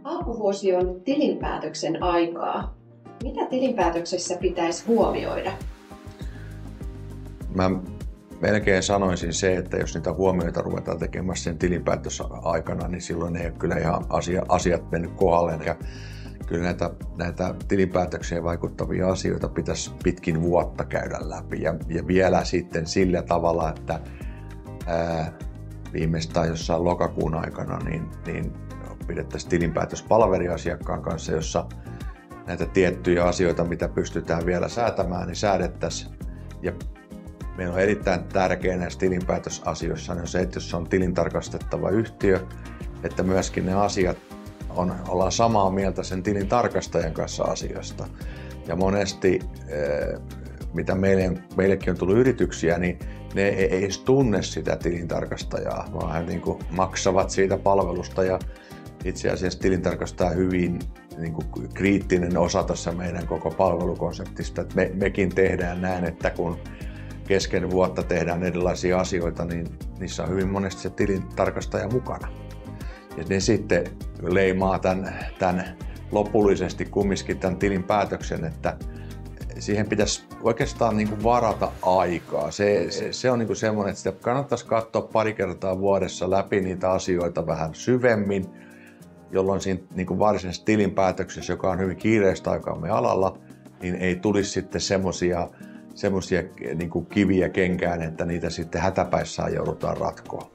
Alkuvuosi on tilinpäätöksen aikaa. Mitä tilinpäätöksessä pitäisi huomioida? Mä melkein sanoisin se, että jos niitä huomioita ruvetaan tekemään sen tilinpäätösaikana, niin silloin ei ole kyllä ihan asiat mennyt kohdalleen. Ja kyllä näitä tilinpäätökseen vaikuttavia asioita pitäisi pitkin vuotta käydä läpi. Ja vielä sitten sillä tavalla, että viimeistään jossain lokakuun aikana niin pidettäisiin tilinpäätöspalveri asiakkaan kanssa, jossa näitä tiettyjä asioita, mitä pystytään vielä säätämään, niin säädettäisiin. Ja meillä on erittäin tärkeää näissä tilinpäätösasioissa on se, että jos on tilintarkastettava yhtiö, että myöskin ne asiat ollaan samaa mieltä sen tilintarkastajan kanssa asiasta. Ja monesti, mitä meillekin on tullut yrityksiä, niin ne ei edes tunne sitä tilintarkastajaa, vaan he niin kuin maksavat siitä palvelusta. Ja itse asiassa tilintarkastaja on hyvin niin kuin kriittinen osa tässä meidän koko palvelukonseptista. Että mekin tehdään näin, että kun kesken vuotta tehdään erilaisia asioita, niin niissä on hyvin monesti se tilintarkastaja mukana. Ja ne sitten leimaa tämän lopullisesti kumminkin tämän tilinpäätöksen, että siihen pitäisi oikeastaan niin kuin varata aikaa. Se on niin kuin semmoinen, että sitä kannattaisi katsoa pari kertaa vuodessa läpi niitä asioita vähän syvemmin, jolloin siinä niin kuin varsinaisessa tilinpäätöksessä, joka on hyvin kiireistä aikaamme alalla, niin ei tulisi sitten semmoisia niin kuin kiviä kenkään, että niitä sitten hätäpäissään joudutaan ratkoa.